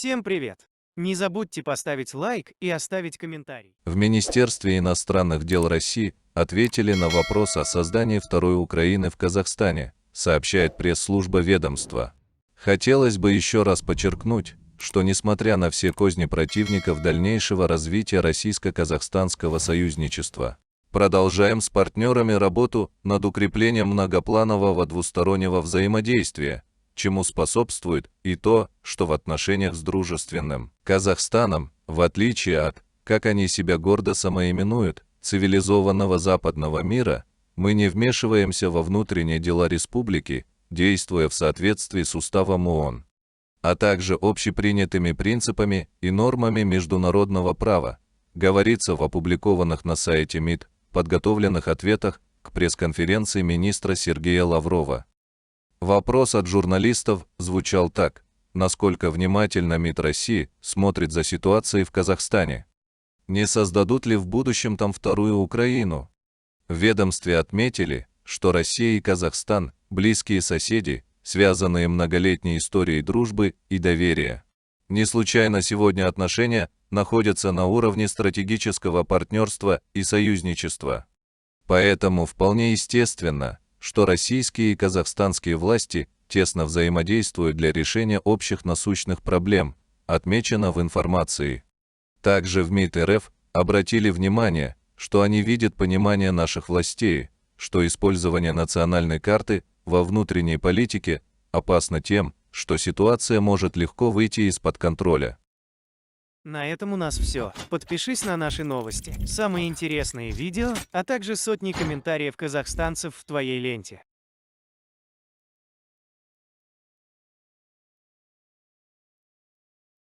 Всем привет! Не забудьте поставить лайк и оставить комментарий. В Министерстве иностранных дел России ответили на вопрос о создании второй Украины в Казахстане, сообщает пресс-служба ведомства. Хотелось бы еще раз подчеркнуть, что несмотря на все козни противников дальнейшего развития российско-казахстанского союзничества, продолжаем с партнерами работу над укреплением многопланового двустороннего взаимодействия, чему способствует и то, что в отношениях с дружественным Казахстаном, в отличие от, как они себя гордо самоименуют, цивилизованного западного мира, мы не вмешиваемся во внутренние дела республики, действуя в соответствии с уставом ООН, а также общепринятыми принципами и нормами международного права, говорится в опубликованных на сайте МИД подготовленных ответах к пресс-конференции министра Сергея Лаврова. Вопрос от журналистов звучал так: насколько внимательно МИД России смотрит за ситуацией в Казахстане? Не создадут ли в будущем там вторую Украину? В ведомстве отметили, что Россия и Казахстан – близкие соседи, связанные многолетней историей дружбы и доверия. Не случайно сегодня отношения находятся на уровне стратегического партнерства и союзничества. Поэтому вполне естественно, что российские и казахстанские власти тесно взаимодействуют для решения общих насущных проблем, отмечено в информации. Также в МИД РФ обратили внимание, что они видят понимание наших властей, что использование национальной карты во внутренней политике опасно тем, что ситуация может легко выйти из-под контроля. На этом у нас все. Подпишись на наши новости, самые интересные видео, а также сотни комментариев казахстанцев в твоей ленте.